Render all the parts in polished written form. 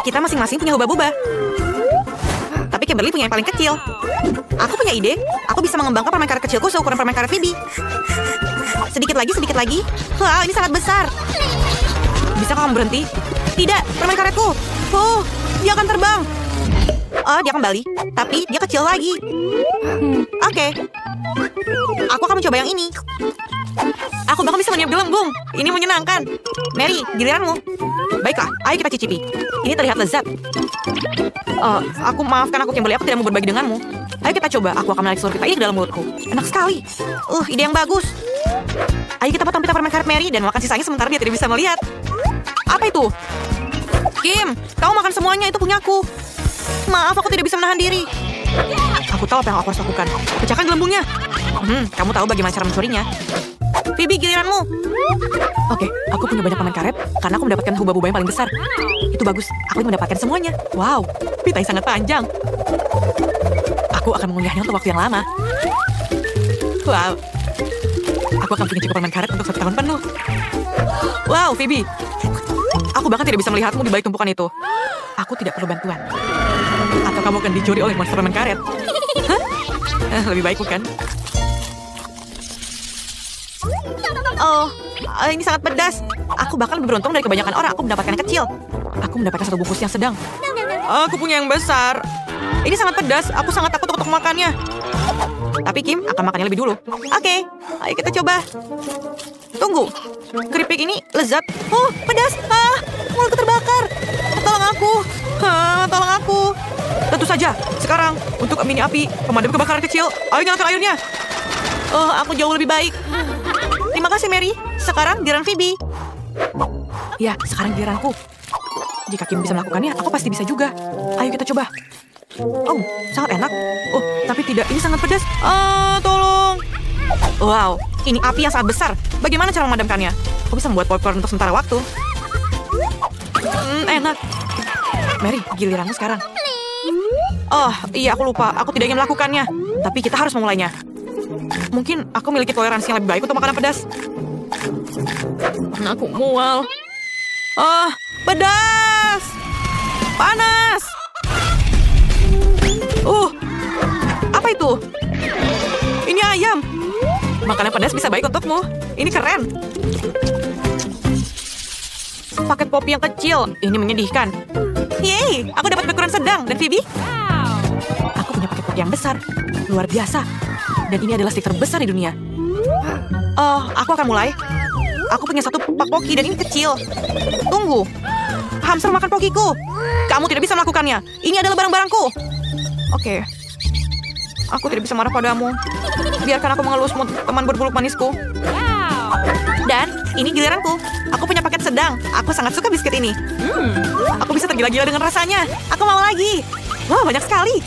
Kita masing-masing punya hubba-bubba. Tapi Kimberly punya yang paling kecil. Aku punya ide. Aku bisa mengembangkan permen karet kecilku seukuran permen karet Phoebe. Sedikit lagi, sedikit lagi. Wow, ini sangat besar. Bisa kamu berhenti? Tidak, permen karetku. Dia akan terbang. Dia kembali. Tapi dia kecil lagi. Oke. Aku akan mencoba yang ini. Aku bahkan bisa meniup gelembung. Ini menyenangkan. Mary, giliranmu. Baiklah, ayo kita cicipi. Ini terlihat lezat. Maafkan aku Kimberly, aku tidak mau berbagi denganmu. Ayo kita coba. Aku akan menarik seluruh pita ini ke dalam mulutku. Enak sekali. Ide yang bagus. Ayo kita potong pita permen karet Mary dan makan sisanya sementara dia tidak bisa melihat. Apa itu? Kim, kamu makan semuanya, itu punyaku. Maaf, aku tidak bisa menahan diri. Aku tahu apa yang aku harus lakukan. Pecahkan gelembungnya. Kamu tahu bagaimana cara mencurinya. Phoebe, giliranmu. Oke, aku punya banyak permen karet karena aku mendapatkan hubba-bubba yang paling besar. Itu bagus, aku ingin mendapatkan semuanya. Wow, pita yang sangat panjang. Aku akan mengunyahnya untuk waktu yang lama. Wow, aku akan punya cukup permen karet untuk 1 tahun penuh. Wow, Phoebe. Aku bahkan tidak bisa melihatmu di balik tumpukan itu. Aku tidak perlu bantuan. Atau kamu akan dicuri oleh monster permen karet. Lebih baik bukan? Ini sangat pedas. Aku bahkan lebih beruntung dari kebanyakan orang. Aku mendapatkan yang kecil. Aku mendapatkan 1 bungkus yang sedang. Aku punya yang besar. Ini sangat pedas. Aku sangat takut untuk makannya. Tapi Kim akan makannya lebih dulu. Oke, ayo kita coba. Tunggu. Keripik ini lezat. Pedas. Mulutku terbakar. Tolong aku. Tolong aku. Tentu saja. Sekarang, untuk mini api, pemadam kebakaran kecil. Ayo nyalakan airnya. Aku jauh lebih baik. Terima kasih, Mary. Sekarang giliran Phoebe. Ya, sekarang giliranku. Jika Kim bisa melakukannya, aku pasti bisa juga. Ayo kita coba. Sangat enak. Tapi tidak. Ini sangat pedas. Tolong. Wow, ini api yang sangat besar. Bagaimana cara memadamkannya? Aku bisa membuat popcorn untuk sementara waktu. Enak. Mary, giliranmu sekarang. Iya, aku lupa. Aku tidak ingin melakukannya. Tapi kita harus memulainya. Mungkin aku memiliki toleransi yang lebih baik untuk makanan pedas. Aku mual. Pedas. Panas. Apa itu? Ini ayam. Makanan pedas bisa baik untukmu. Ini keren. Paket popi yang kecil. Ini menyedihkan. Yeay, aku dapat ukuran sedang. Dan Phoebe? Aku punya paket popi yang besar. Luar biasa. Dan ini adalah stick terbesar di dunia. Aku akan mulai. Aku punya 1 pak poki dan ini kecil. Tunggu. Hamster makan pokiku. Kamu tidak bisa melakukannya. Ini adalah barang-barangku. Oke. Aku tidak bisa marah padamu. Biarkan aku mengelusmu, teman berbulu manisku. Dan ini giliranku. Aku punya paket sedang. Aku sangat suka biskuit ini. Aku bisa tergila-gila dengan rasanya. Aku mau lagi. Wow, banyak sekali.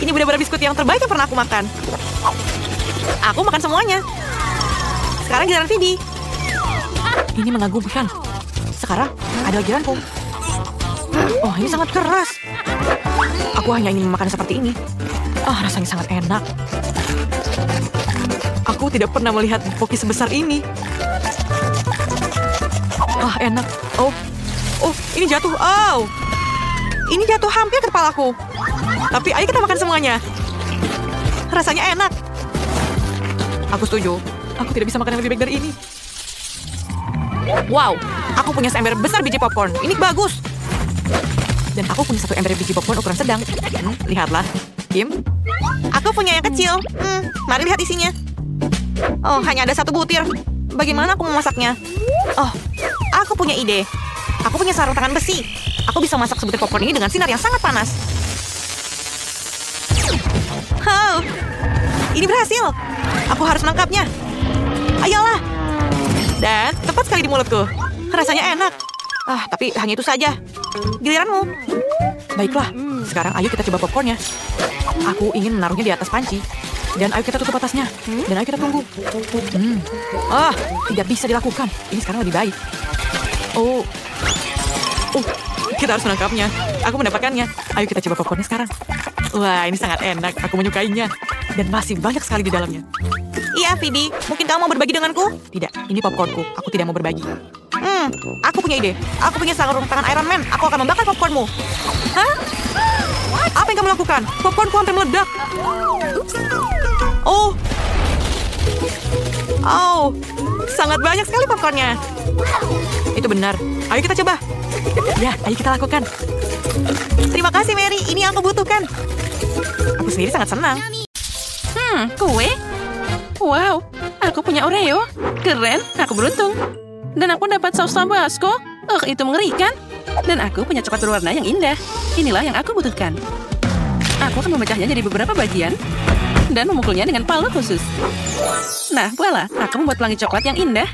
Ini benar-benar biskuit yang terbaik yang pernah aku makan. Aku makan semuanya. Sekarang giliran Phoebe. Ini mengagumkan. Sekarang ada giliranku. Ini sangat keras. Aku hanya ingin memakan seperti ini. Rasanya sangat enak. Aku tidak pernah melihat poki sebesar ini. Enak. Ini jatuh. Ini jatuh hampir ke kepalaku. Tapi ayo kita makan semuanya. Rasanya enak. Aku setuju. Aku tidak bisa makan yang lebih baik dari ini. Wow, aku punya seember besar biji popcorn. Ini bagus. Dan aku punya 1 ember biji popcorn ukuran sedang. Lihatlah, Kim. Aku punya yang kecil. Mari lihat isinya. Hanya ada 1 butir. Bagaimana aku memasaknya? Aku punya ide. Aku punya sarung tangan besi. Aku bisa masak sebutir popcorn ini dengan sinar yang sangat panas. Ini berhasil. Aku harus menangkapnya. Ayolah. Dan tepat sekali di mulutku. Rasanya enak. Tapi hanya itu saja. Giliranmu. Baiklah. Sekarang ayo kita coba popcornnya. Aku ingin menaruhnya di atas panci. Dan ayo kita tutup atasnya. Dan ayo kita tunggu. Tidak bisa dilakukan. Ini sekarang lebih baik. Kita harus menangkapnya. Aku mendapatkannya. Ayo kita coba popcornnya sekarang. Wah, ini sangat enak. Aku menyukainya. Dan masih banyak sekali di dalamnya. Iya, Phoebe. Mungkin kamu mau berbagi denganku? Tidak, ini popcornku. Aku tidak mau berbagi. Aku punya ide. Aku punya sarung tangan Iron Man. Aku akan membakar popcornmu. Hah? Apa yang kamu lakukan? Popcornku hampir meledak. Oh. Oh. Sangat banyak sekali popcornnya. Itu benar. Ayo kita coba. Ya, ayo kita lakukan. Terima kasih, Mary. Ini yang aku butuhkan. Aku sendiri sangat senang. Kue? Wow, aku punya Oreo. Keren, aku beruntung. Dan aku dapat saus Tabasco. Itu mengerikan. Dan aku punya coklat berwarna yang indah. Inilah yang aku butuhkan. Aku akan memecahnya jadi beberapa bagian dan memukulnya dengan palu khusus. Nah, voila, aku membuat pelangi coklat yang indah.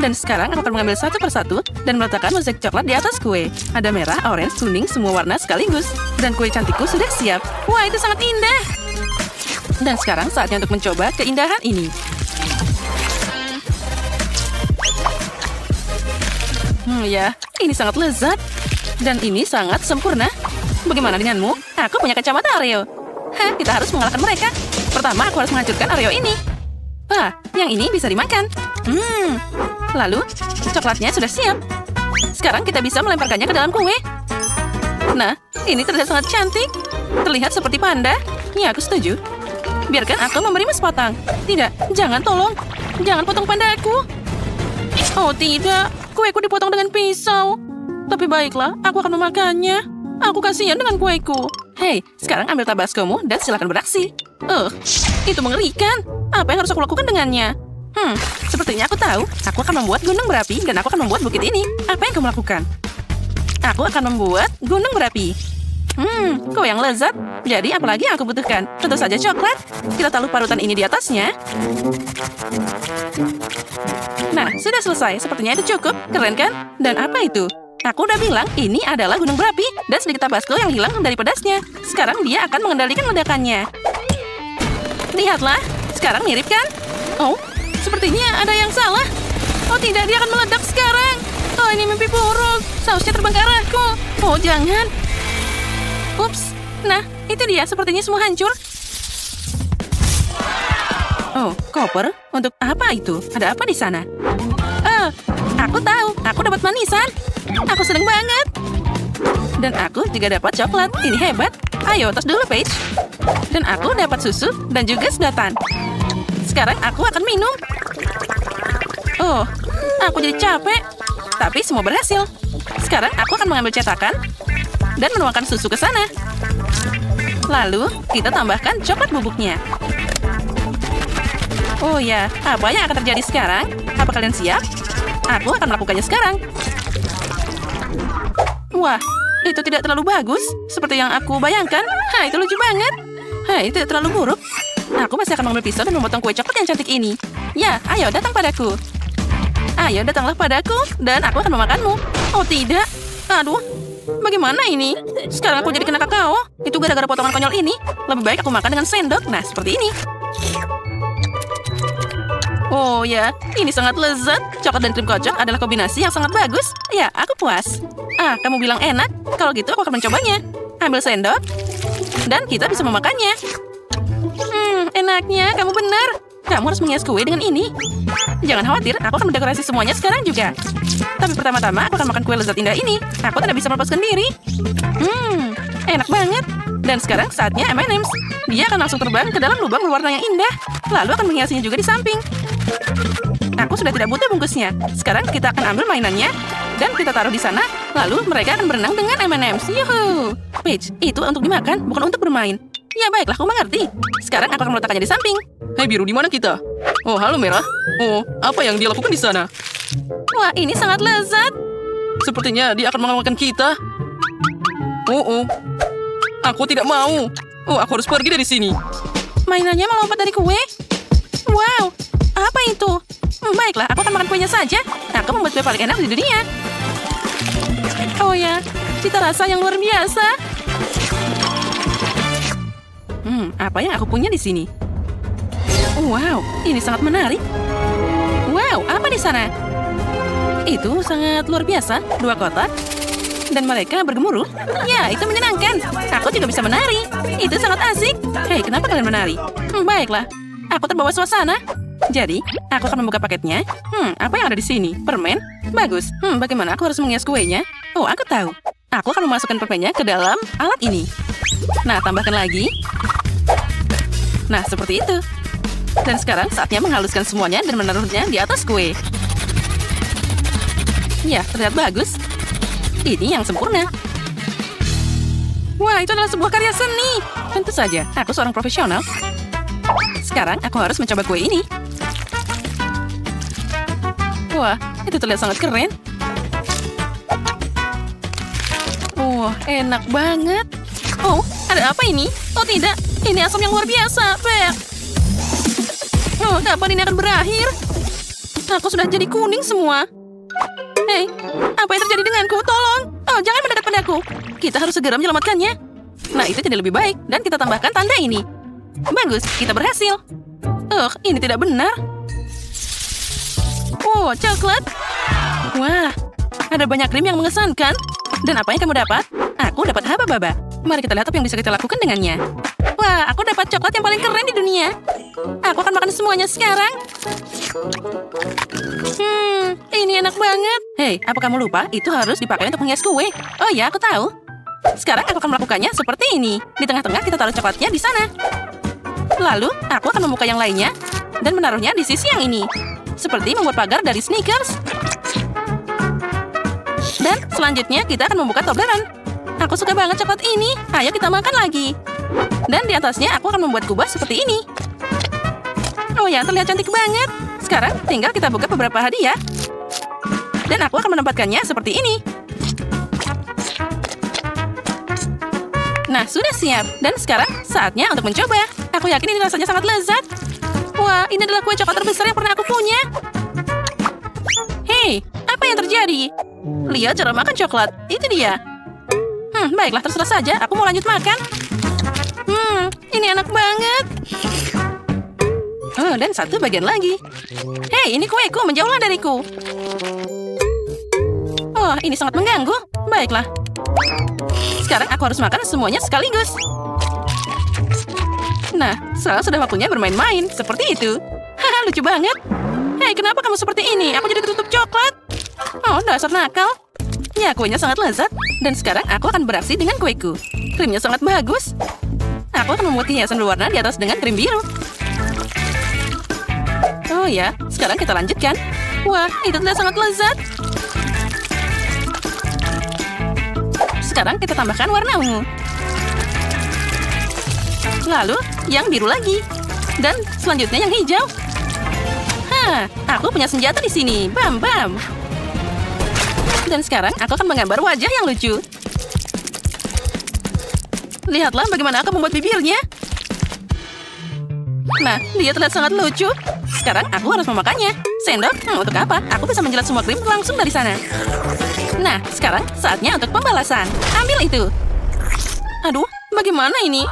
Dan sekarang aku akan mengambil satu persatu dan meletakkan mozaik coklat di atas kue. Ada merah, orange, kuning, semua warna sekaligus. Dan kue cantikku sudah siap. Wah, itu sangat indah. Dan sekarang saatnya untuk mencoba keindahan ini. Ya, ini sangat lezat. Dan ini sangat sempurna. Bagaimana denganmu? Aku punya kacamata Oreo. Kita harus mengalahkan mereka. Pertama, aku harus menghancurkan Oreo ini. Yang ini bisa dimakan. Lalu, coklatnya sudah siap. Sekarang kita bisa melemparkannya ke dalam kue. Nah, ini terlihat sangat cantik. Terlihat seperti panda. Ya, aku setuju. Biarkan aku memberimu sepotong. Tidak, jangan tolong. Jangan potong pandaku. Oh, tidak. Kueku dipotong dengan pisau. Tapi baiklah, aku akan memakannya. Aku kasihan dengan kueku. Hei, sekarang ambil tabascomu dan silakan beraksi. Itu mengerikan. Apa yang harus aku lakukan dengannya? Sepertinya aku tahu. Aku akan membuat gunung berapi dan aku akan membuat bukit ini. Apa yang kamu lakukan? Aku akan membuat gunung berapi. Kue yang lezat. Jadi apa lagi yang aku butuhkan? Tentu saja coklat. Kita taruh parutan ini di atasnya. Nah, sudah selesai. Sepertinya itu cukup. Keren kan? Dan apa itu? Aku udah bilang ini adalah gunung berapi dan sedikit tabasco yang hilang dari pedasnya. Sekarang dia akan mengendalikan ledakannya. Lihatlah. Sekarang mirip kan? Oh, sepertinya ada yang salah. Oh tidak, dia akan meledak sekarang. Oh, ini mimpi buruk. Sausnya terbang ke arahku. Oh, jangan. Ups. Nah, itu dia. Sepertinya semua hancur. Oh, koper? Untuk apa itu? Ada apa di sana? Aku tahu. Aku dapat manisan. Aku senang banget. Dan aku juga dapat coklat. Ini hebat. Ayo, tos dulu, Paige. Dan aku dapat susu dan juga sedotan. Sekarang aku akan minum. Oh, aku jadi capek. Tapi semua berhasil. Sekarang aku akan mengambil cetakan dan menuangkan susu ke sana. Lalu, kita tambahkan coklat bubuknya. Oh ya, apa yang akan terjadi sekarang? Apa kalian siap? Aku akan melakukannya sekarang. Wah, itu tidak terlalu bagus. Seperti yang aku bayangkan. Itu lucu banget. Itu tidak terlalu buruk. Aku masih akan mengambil pisau dan memotong kue coklat yang cantik ini. Ya, ayo datang padaku. Ayo datanglah padaku dan aku akan memakanmu. Oh tidak. Aduh, bagaimana ini? Sekarang aku jadi kena kakao. Itu gara-gara potongan konyol ini. Lebih baik aku makan dengan sendok. Nah, seperti ini. Oh ya, ini sangat lezat. Coklat dan krim kocok adalah kombinasi yang sangat bagus. Ya, aku puas. Kamu bilang enak. Kalau gitu aku akan mencobanya. Ambil sendok. Dan kita bisa memakannya. Enaknya, kamu benar. Kamu harus menghias kue dengan ini. Jangan khawatir, aku akan mendekorasi semuanya sekarang juga. Tapi pertama-tama aku akan makan kue lezat indah ini. Aku tidak bisa melepaskan diri. Enak banget. Dan sekarang saatnya M&M's. Dia akan langsung terbang ke dalam lubang berwarna yang indah. Lalu akan menghiasinya juga di samping. Aku sudah tidak butuh bungkusnya. Sekarang kita akan ambil mainannya dan kita taruh di sana. Lalu mereka akan berenang dengan M&M's. Yuhu! Paige, itu untuk dimakan, bukan untuk bermain. Ya baiklah, aku mengerti. Sekarang aku akan meletakkannya di samping. Hai biru, di mana kita? Oh, halo merah. Oh, apa yang dia lakukan di sana? Wah, ini sangat lezat. Sepertinya dia akan mengalahkan kita. Oh. Aku tidak mau. Oh, aku harus pergi dari sini. Mainannya melompat dari kue. Wow, apa itu? Baiklah, aku akan makan kuenya saja. Aku membuat kue paling enak di dunia. Oh ya, cita rasa yang luar biasa. Apa yang aku punya di sini? Wow, ini sangat menarik. Wow, apa di sana? Itu sangat luar biasa. 2 kotak. Dan mereka bergemuruh. Ya, itu menyenangkan. Aku juga bisa menari. Itu sangat asik. Hei, kenapa kalian menari? Baiklah. Aku terbawa suasana. Jadi, aku akan membuka paketnya. Apa yang ada di sini? Permen? Bagus. Bagaimana aku harus menghias kuenya? Oh, aku tahu. Aku akan memasukkan permennya ke dalam alat ini. Nah, tambahkan lagi. Nah, seperti itu. Dan sekarang saatnya menghaluskan semuanya dan menaruhnya di atas kue. Ya, terlihat bagus. Ini yang sempurna. Wah, itu adalah sebuah karya seni. Tentu saja, aku seorang profesional. Sekarang aku harus mencoba kue ini. Wah, itu terlihat sangat keren. Wah, enak banget. Oh, ada apa ini? Oh tidak, ini asam yang luar biasa. Bek. Oh, kapan ini akan berakhir? Aku sudah jadi kuning semua. Hei, apa yang terjadi denganku? Tolong. Oh, jangan mendekat padaku. Kita harus segera menyelamatkannya. Nah, itu jadi lebih baik. Dan kita tambahkan tanda ini. Bagus, kita berhasil. Ini tidak benar. Oh, coklat. Wah, ada banyak krim yang mengesankan. Dan apa yang kamu dapat? Aku dapat haba-baba. Mari kita lihat apa yang bisa kita lakukan dengannya. Wah, aku dapat coklat yang paling keren di dunia. Aku akan makan semuanya sekarang. Ini enak banget. Hei, apa kamu lupa? Itu harus dipakai untuk menghias kue. Oh ya, aku tahu. Sekarang aku akan melakukannya seperti ini. Di tengah-tengah kita taruh coklatnya di sana. Lalu, aku akan membuka yang lainnya dan menaruhnya di sisi yang ini. Seperti membuat pagar dari Snickers. Dan selanjutnya kita akan membuka Toblerone. Aku suka banget coklat ini. Ayo kita makan lagi. Dan di atasnya aku akan membuat kubah seperti ini. Oh ya, terlihat cantik banget. Sekarang tinggal kita buka beberapa hadiah. Dan aku akan menempatkannya seperti ini. Nah, sudah siap. Dan sekarang saatnya untuk mencoba. Aku yakin ini rasanya sangat lezat. Wah, ini adalah kue coklat terbesar yang pernah aku punya. Hei, apa yang terjadi? Lihat cara makan coklat. Itu dia. Baiklah, terserah saja. Aku mau lanjut makan. Ini enak banget. Oh, dan satu bagian lagi. Hei, ini kueku. Menjauhlah dariku. Oh, ini sangat mengganggu. Baiklah. Sekarang aku harus makan semuanya sekaligus. Nah, sekarang sudah waktunya bermain-main. Seperti itu. Haha, lucu banget. Hei, kenapa kamu seperti ini? Aku jadi tertutup coklat. Oh, dasar nakal. Ya, kuenya sangat lezat. Dan sekarang aku akan beraksi dengan kueku. Krimnya sangat bagus. Aku akan membuat hiasan berwarna di atas dengan krim biru. Oh ya, sekarang kita lanjutkan. Wah, itu terlihat sangat lezat. Sekarang kita tambahkan warna ungu. Lalu, yang biru lagi. Dan selanjutnya yang hijau. Aku punya senjata di sini. Bam, bam. Dan sekarang aku akan menggambar wajah yang lucu. Lihatlah bagaimana aku membuat bibirnya. Nah, dia terlihat sangat lucu. Sekarang aku harus memakannya. Sendok? Untuk apa? Aku bisa menjilat semua krim langsung dari sana. Nah, sekarang saatnya untuk pembalasan. Ambil itu. Aduh, bagaimana ini?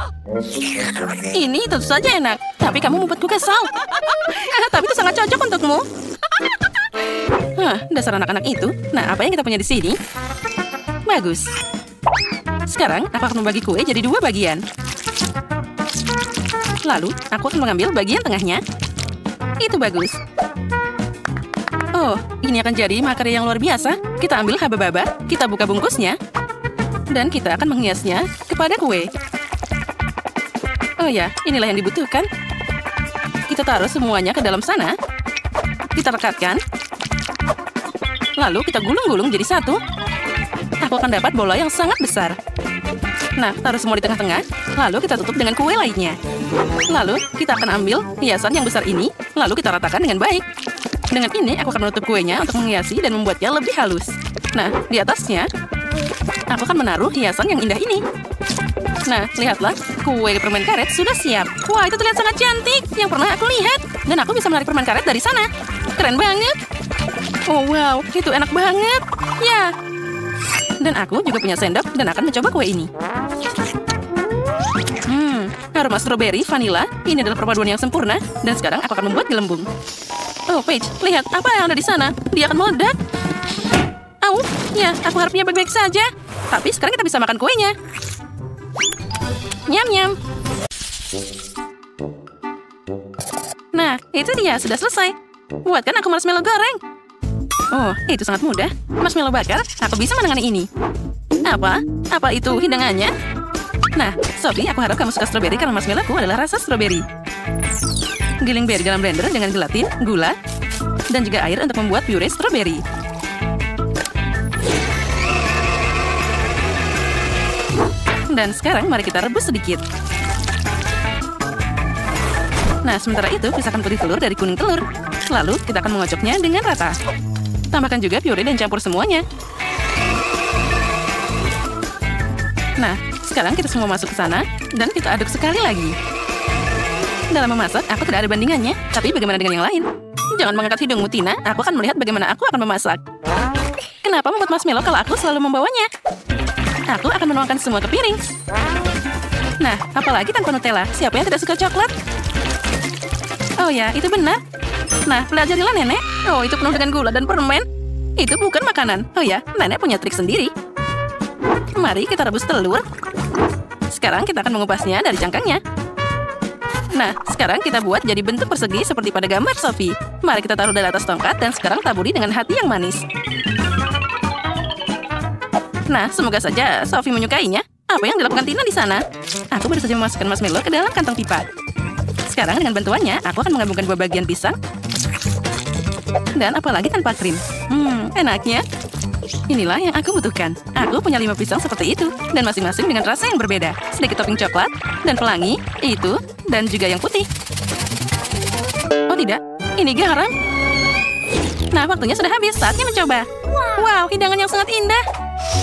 Ini tentu saja enak. Tapi kamu membuatku kesal. Tapi itu sangat cocok untukmu. Dasar anak-anak itu. Nah, apa yang kita punya di sini? Bagus. Sekarang, aku akan membagi kue jadi 2 bagian. Lalu, aku akan mengambil bagian tengahnya. Itu bagus. Oh, ini akan jadi makarya yang luar biasa. Kita ambil haba-baba, kita buka bungkusnya, dan kita akan menghiasnya kepada kue. Oh ya, inilah yang dibutuhkan. Kita taruh semuanya ke dalam sana. Kita rekatkan. Lalu kita gulung-gulung jadi satu. Aku akan dapat bola yang sangat besar. Nah, taruh semua di tengah-tengah. Lalu kita tutup dengan kue lainnya. Lalu kita akan ambil hiasan yang besar ini. Lalu kita ratakan dengan baik. Dengan ini aku akan menutup kuenya untuk menghiasi dan membuatnya lebih halus. Nah, di atasnya aku akan menaruh hiasan yang indah ini. Nah, lihatlah, kue permen karet sudah siap. Wah, itu terlihat sangat cantik yang pernah aku lihat. Dan aku bisa menarik permen karet dari sana. Keren banget. Oh, wow, itu enak banget. Ya. Dan aku juga punya sendok dan akan mencoba kue ini. Aroma stroberi, vanila. Ini adalah perpaduan yang sempurna. Dan sekarang aku akan membuat gelembung. Oh, Paige, lihat apa yang ada di sana. Dia akan meledak. Au, ya, aku harapnya baik-baik saja. Tapi sekarang kita bisa makan kuenya. Nyam-nyam. Nah, itu dia, sudah selesai. Buatkan aku marshmallow goreng. Oh, itu sangat mudah. Marshmallow bakar, aku bisa menangani ini. Apa? Apa itu hidangannya? Nah, Sophie, aku harap kamu suka stroberi karena marshmallowku adalah rasa stroberi. Giling berry dalam blender dengan gelatin, gula, dan juga air untuk membuat puree stroberi. Dan sekarang mari kita rebus sedikit. Nah, sementara itu pisahkan putih telur dari kuning telur. Lalu kita akan mengocoknya dengan rata. Tambahkan juga puree dan campur semuanya. Nah, sekarang kita semua masuk ke sana dan kita aduk sekali lagi. Dalam memasak, aku tidak ada bandingannya. Tapi bagaimana dengan yang lain? Jangan mengangkat hidungmu, Tina. Aku akan melihat bagaimana aku akan memasak. Kenapa membuat marshmallow kalau aku selalu membawanya? Aku akan menuangkan semua ke piring. Nah, apalagi tanpa Nutella. Siapa yang tidak suka coklat? Oh ya, itu benar. Nah, pelajarilah nenek. Oh, itu penuh dengan gula dan permen. Itu bukan makanan. Oh ya, nenek punya trik sendiri. Mari kita rebus telur. Sekarang kita akan mengupasnya dari cangkangnya. Nah, sekarang kita buat jadi bentuk persegi seperti pada gambar Sophie. Mari kita taruh dari atas tongkat dan sekarang taburi dengan hati yang manis. Nah, semoga saja Sophie menyukainya. Apa yang dilakukan Tina di sana? Aku baru saja memasukkan marshmallow ke dalam kantong pipa. Sekarang dengan bantuannya, aku akan menggabungkan dua bagian pisang. Dan apalagi tanpa krim. Enaknya. Inilah yang aku butuhkan. Aku punya 5 pisang seperti itu. Dan masing-masing dengan rasa yang berbeda. Sedikit topping coklat, dan pelangi, itu, dan juga yang putih. Oh tidak, ini garam. Nah, waktunya sudah habis. Saatnya mencoba. Wow, hidangan yang sangat indah.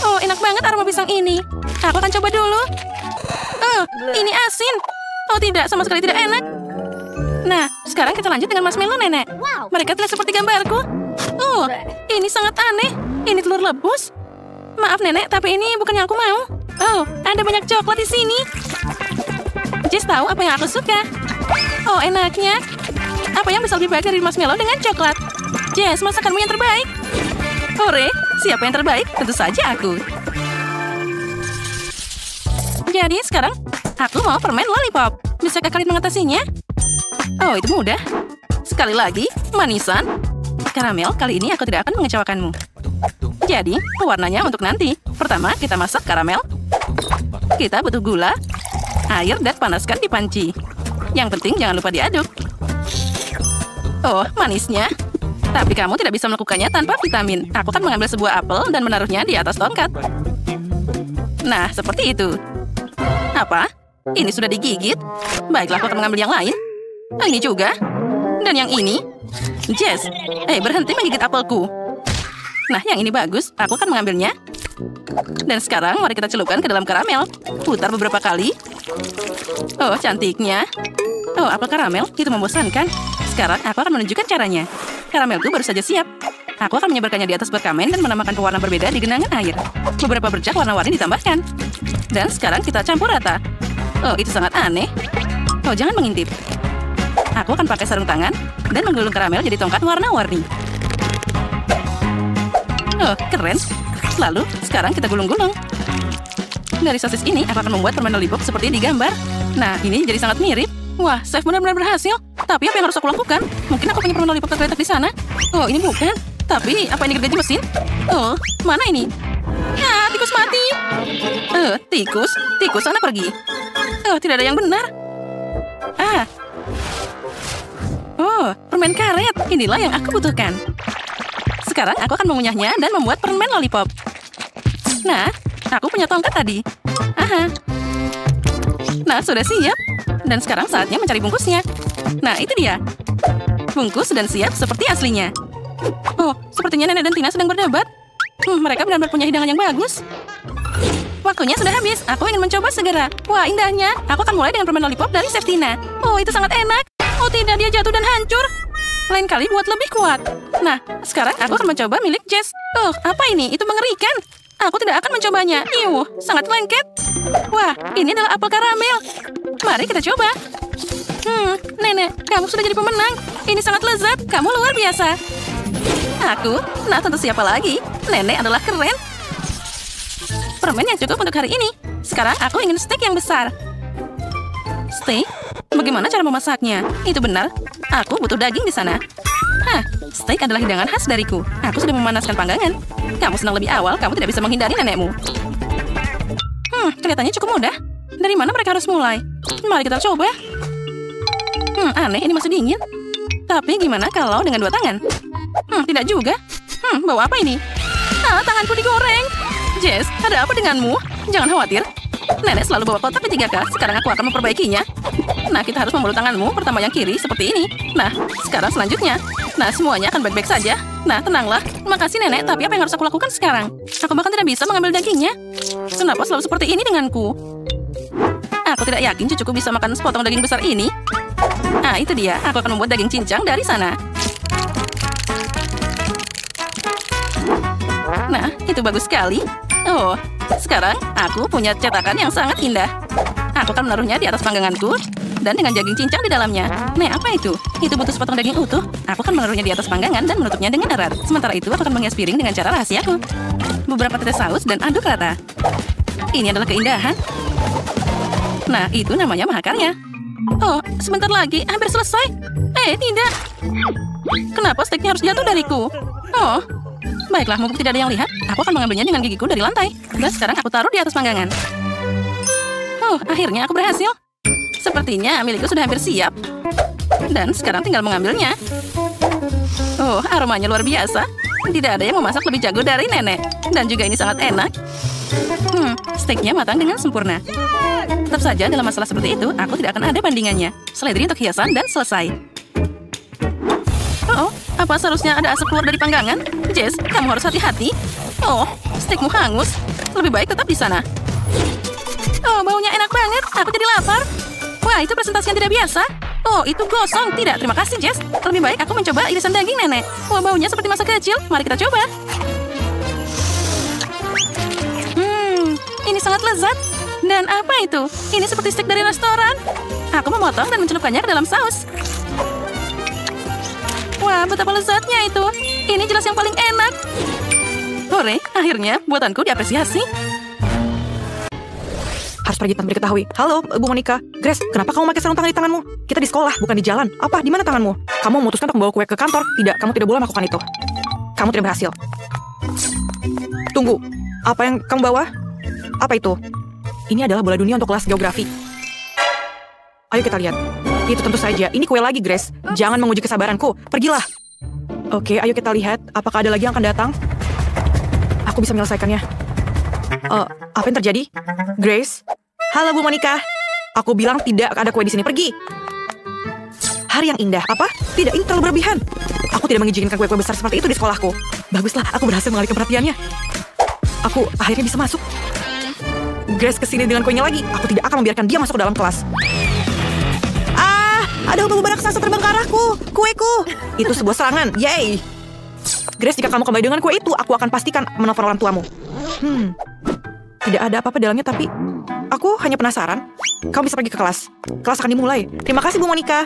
Oh, enak banget aroma pisang ini. Aku akan coba dulu. Oh, ini asin. Oh tidak, sama sekali tidak enak. Nah, sekarang kita lanjut dengan marshmallow nenek. Mereka tidak seperti gambarku. Oh, ini sangat aneh. Ini telur rebus. Maaf nenek, tapi ini bukan yang aku mau. Oh, ada banyak coklat di sini. Jess tahu apa yang aku suka. Oh, enaknya. Apa yang bisa lebih baik dari marshmallow dengan coklat? Jess, masakanmu yang terbaik. Hore, siapa yang terbaik? Tentu saja aku. Jadi sekarang, aku mau permen lollipop. Bisakah kalian mengatasinya? Oh, itu mudah. Sekali lagi, manisan. Karamel, kali ini aku tidak akan mengecewakanmu. Jadi, pewarnanya untuk nanti. Pertama, kita masak karamel. Kita butuh gula, air, dan panaskan di panci. Yang penting jangan lupa diaduk. Oh, manisnya. Tapi kamu tidak bisa melakukannya tanpa vitamin. Aku akan mengambil sebuah apel dan menaruhnya di atas tongkat. Nah, seperti itu. Apa? Ini sudah digigit? Baiklah, aku akan mengambil yang lain. Ini juga. Dan yang ini. Jess, berhenti menggigit apelku. Nah, yang ini bagus. Aku akan mengambilnya. Dan sekarang, mari kita celupkan ke dalam karamel. Putar beberapa kali. Oh, cantiknya. Oh, apel karamel? Itu membosankan. Sekarang, aku akan menunjukkan caranya. Karamelku baru saja siap. Aku akan menyebarkannya di atas perkamen dan menambahkan pewarna berbeda di genangan air. Beberapa bercak warna-warni ditambahkan. Dan sekarang kita campur rata. Oh, itu sangat aneh. Oh, jangan mengintip. Aku akan pakai sarung tangan dan menggulung karamel jadi tongkat warna-warni. Oh, keren. Lalu, sekarang kita gulung-gulung. Dari sosis ini, aku akan membuat permen lollipop seperti di gambar. Nah, ini jadi sangat mirip. Wah, chef benar-benar berhasil. Tapi apa yang harus aku lakukan? Mungkin aku punya permen lollipop tergeletak di sana. Oh, ini bukan. Tapi, apa ini gergaji mesin? Oh, mana ini? Ya, tikus mati. Tikus? Tikus, sana pergi. Oh, tidak ada yang benar. Oh, permen karet. Inilah yang aku butuhkan. Sekarang aku akan mengunyahnya dan membuat permen lollipop. Nah, aku punya tongkat tadi. Nah, sudah siap. Dan sekarang saatnya mencari bungkusnya. Nah, itu dia. Bungkus dan siap seperti aslinya. Oh, sepertinya Nenek dan Tina sedang berdebat. Mereka benar-benar punya hidangan yang bagus. Waktunya sudah habis. Aku ingin mencoba segera. Wah, indahnya. Aku akan mulai dengan permen lollipop dari Chef Tina. Oh, itu sangat enak. Oh tidak, dia jatuh dan hancur. Lain kali buat lebih kuat. Nah, sekarang aku akan mencoba milik Jess. Oh, apa ini? Itu mengerikan. Aku tidak akan mencobanya. Sangat lengket. Wah, ini adalah apel karamel. Mari kita coba. Nenek, kamu sudah jadi pemenang. Ini sangat lezat. Kamu luar biasa. Aku? Nah, tentu siapa lagi? Nenek adalah keren. Permen yang cukup untuk hari ini. Sekarang aku ingin steak yang besar. Steak? Bagaimana cara memasaknya? Itu benar. Aku butuh daging di sana. Hah, steak adalah hidangan khas dariku. Aku sudah memanaskan panggangan. Kamu senang lebih awal, kamu tidak bisa menghindari nenekmu. Kelihatannya cukup mudah. Dari mana mereka harus mulai? Mari kita coba. Aneh, ini masih dingin. Tapi gimana kalau dengan 2 tangan? Tidak juga. Bawa apa ini? Tanganku digoreng. Jess, ada apa denganmu? Jangan khawatir. Nenek selalu bawa kotak P3K. Sekarang aku akan memperbaikinya. Nah, kita harus membalut tanganmu. Pertama yang kiri, seperti ini. Nah, sekarang selanjutnya. Nah, semuanya akan baik-baik saja. Nah, tenanglah. Makasih, Nenek. Tapi apa yang harus aku lakukan sekarang? Aku bahkan tidak bisa mengambil dagingnya. Kenapa selalu seperti ini denganku? Aku tidak yakin cucuku bisa makan sepotong daging besar ini. Itu dia. Aku akan membuat daging cincang dari sana. Nah, itu bagus sekali. Oh, sekarang aku punya cetakan yang sangat indah. Aku akan menaruhnya di atas pangganganku dan dengan daging cincang di dalamnya. Nah, apa itu? Itu butuh sepotong daging utuh. Aku akan menaruhnya di atas panggangan dan menutupnya dengan erat. Sementara itu, aku akan menghias piring dengan cara rahasiaku. Beberapa tetes saus dan aduk rata. Ini adalah keindahan. Nah, itu namanya mahakarya. Oh, sebentar lagi. Hampir selesai. Tidak. Kenapa steaknya harus jatuh dariku? Oh, baiklah, mumpung tidak ada yang lihat, aku akan mengambilnya dengan gigiku dari lantai. Dan sekarang aku taruh di atas panggangan. Akhirnya aku berhasil. Sepertinya milikku sudah hampir siap. Dan sekarang tinggal mengambilnya. Aromanya luar biasa. Tidak ada yang memasak lebih jago dari nenek. Dan juga ini sangat enak. Steaknya matang dengan sempurna. Tetap saja dalam masalah seperti itu, aku tidak akan ada bandingannya. Seledri untuk hiasan dan selesai. Apa seharusnya ada asap keluar dari panggangan? Jess, kamu harus hati-hati. Steakmu hangus. Lebih baik tetap di sana. Baunya enak banget. Aku jadi lapar. Wah, itu presentasi yang tidak biasa. Itu gosong. Tidak, terima kasih, Jess. Lebih baik aku mencoba irisan daging nenek. Wah, baunya seperti masa kecil. Mari kita coba. Ini sangat lezat. Dan apa itu? Ini seperti steak dari restoran. Aku memotong dan mencelupkannya ke dalam saus. Wah, betapa lezatnya itu. Ini jelas yang paling enak. Hore, akhirnya buatanku diapresiasi. Harus pergi tanpa diketahui. Halo, Bu Monica. Grace, kenapa kamu pakai sarung tangan di tanganmu? Kita di sekolah, bukan di jalan. Apa? Di mana tanganmu? Kamu memutuskan untuk membawa kue ke kantor? Tidak, kamu tidak boleh melakukan itu. Kamu tidak berhasil. Tunggu, apa yang kamu bawa? Apa itu? Ini adalah bola dunia untuk kelas geografi. Ayo kita lihat. Itu tentu saja. Ini kue lagi, Grace. Jangan menguji kesabaranku. Pergilah. Oke, ayo kita lihat. Apakah ada lagi yang akan datang? Aku bisa menyelesaikannya. Apa yang terjadi? Grace? Halo, Bu Monica. Aku bilang tidak ada kue di sini. Pergi. Hari yang indah. Apa? Tidak, ini terlalu berlebihan. Aku tidak mengizinkan kue-kue besar seperti itu di sekolahku. Baguslah, aku berhasil mengalihkan perhatiannya. Aku akhirnya bisa masuk. Grace kesini dengan kuenya lagi. Aku tidak akan membiarkan dia masuk ke dalam kelas. Ada bau raksasa terbang ke arahku. Kueku. Itu sebuah serangan. Yeay. Grace, jika kamu kembali dengan kue itu, aku akan pastikan menelpon orang tuamu. Tidak ada apa-apa dalamnya, tapi aku hanya penasaran. Kamu bisa pergi ke kelas. Kelas akan dimulai. Terima kasih, Bu Monica.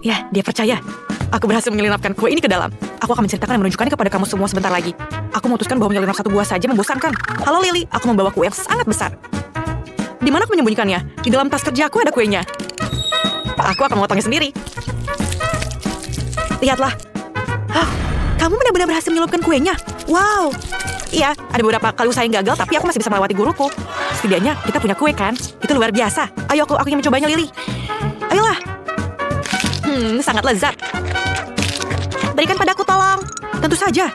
Ya, dia percaya. Aku berhasil menyelinapkan kue ini ke dalam. Aku akan menceritakan dan menunjukkannya kepada kamu semua sebentar lagi. Aku memutuskan bahwa menyelinap satu buah saja membosankan. Halo, Lily. Aku membawa kue yang sangat besar. Di mana aku menyembunyikannya? Di dalam tas kerjaku ada kuenya. Aku akan memotongnya sendiri. Lihatlah. Kamu benar-benar berhasil menyelupkan kuenya. Wow. Iya, ada beberapa kali usaha yang gagal, tapi aku masih bisa melewati guruku. Setidaknya kita punya kue, kan? Itu luar biasa. Ayo, aku ingin mencobanya, Lily. Ayolah. Sangat lezat. Berikan padaku, tolong. Tentu saja.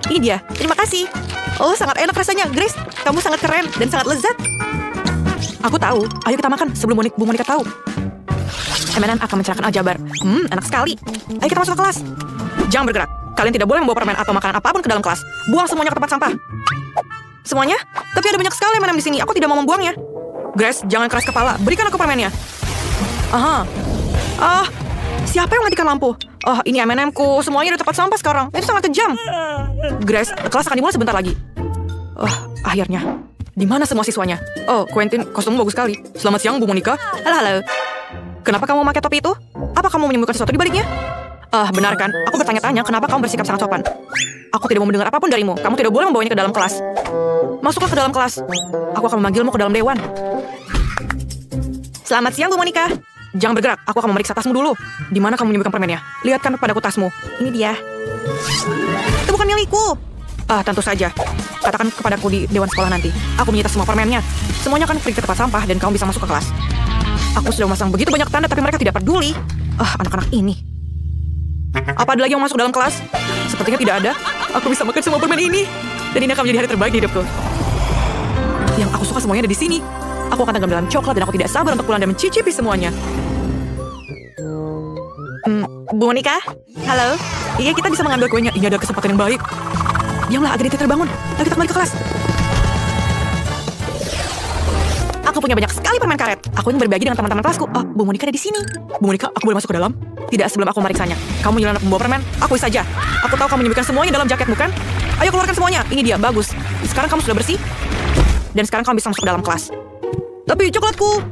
Ini dia. Terima kasih. Sangat enak rasanya. Grace, kamu sangat keren dan sangat lezat. Aku tahu. Ayo kita makan sebelum Bu Monica tahu. M&M akan mencerahkan aljabar. Enak sekali. Ayo kita masuk ke kelas. Jangan bergerak. Kalian tidak boleh membawa permen atau makanan apapun ke dalam kelas. Buang semuanya ke tempat sampah. Semuanya? Tapi ada banyak sekali M&M di sini. Aku tidak mau membuangnya. Grace, jangan keras kepala. Berikan aku permennya. Siapa yang matikan lampu? Ini M&M-ku. Semuanya di tempat sampah sekarang. Itu sangat kejam. Grace, kelas akan dimulai sebentar lagi. Akhirnya. Di mana semua siswanya? Quentin, kostummu bagus sekali. Selamat siang, Bu Monica. Halo. Kenapa kamu memakai topi itu? Apa kamu menyembunyikan sesuatu di baliknya? Benar kan? Aku bertanya-tanya kenapa kamu bersikap sangat sopan. Aku tidak mau mendengar apapun darimu. Kamu tidak boleh membawanya ke dalam kelas. Masuklah ke dalam kelas. Aku akan memanggilmu ke dalam dewan. Selamat siang, Bu Monica. jangan bergerak. Aku akan memeriksa tasmu dulu. Di mana kamu menyembunyikan permennya? Lihatkan padaku tasmu. Ini dia. Itu bukan milikku. Tentu saja. Katakan kepadaku di dewan sekolah nanti. Aku menyita semua permennya. Semuanya akan pergi ke tempat sampah dan kamu bisa masuk ke kelas. Aku sudah memasang begitu banyak tanda, tapi mereka tidak peduli. Anak-anak ini. Apa ada lagi yang masuk dalam kelas? Sepertinya tidak ada. Aku bisa makan semua permen ini. Dan ini akan menjadi hari terbaik di hidupku. Yang aku suka semuanya ada di sini. Aku akan tenggelam dalam coklat dan aku tidak sabar untuk pulang dan mencicipi semuanya. Bu Monica? Halo? Iya, kita bisa mengambil kuenya. Ini adalah kesempatan yang baik. Diamlah, Agatha terbangun. Ayo kita kembali ke kelas. Aku punya banyak sekali permen karet. Aku ingin berbagi dengan teman-teman kelasku. Bu Monica ada di sini. Bu Monica, aku boleh masuk ke dalam? Tidak sebelum aku memeriksanya. Kamu nyelana pembawa permen? Aku saja. Aku tahu kamu menyembunyikan semuanya dalam jaket, bukan? Ayo keluarkan semuanya. Ini dia, bagus. Sekarang kamu sudah bersih. Dan sekarang kamu bisa masuk ke dalam kelas. Tapi coklatku.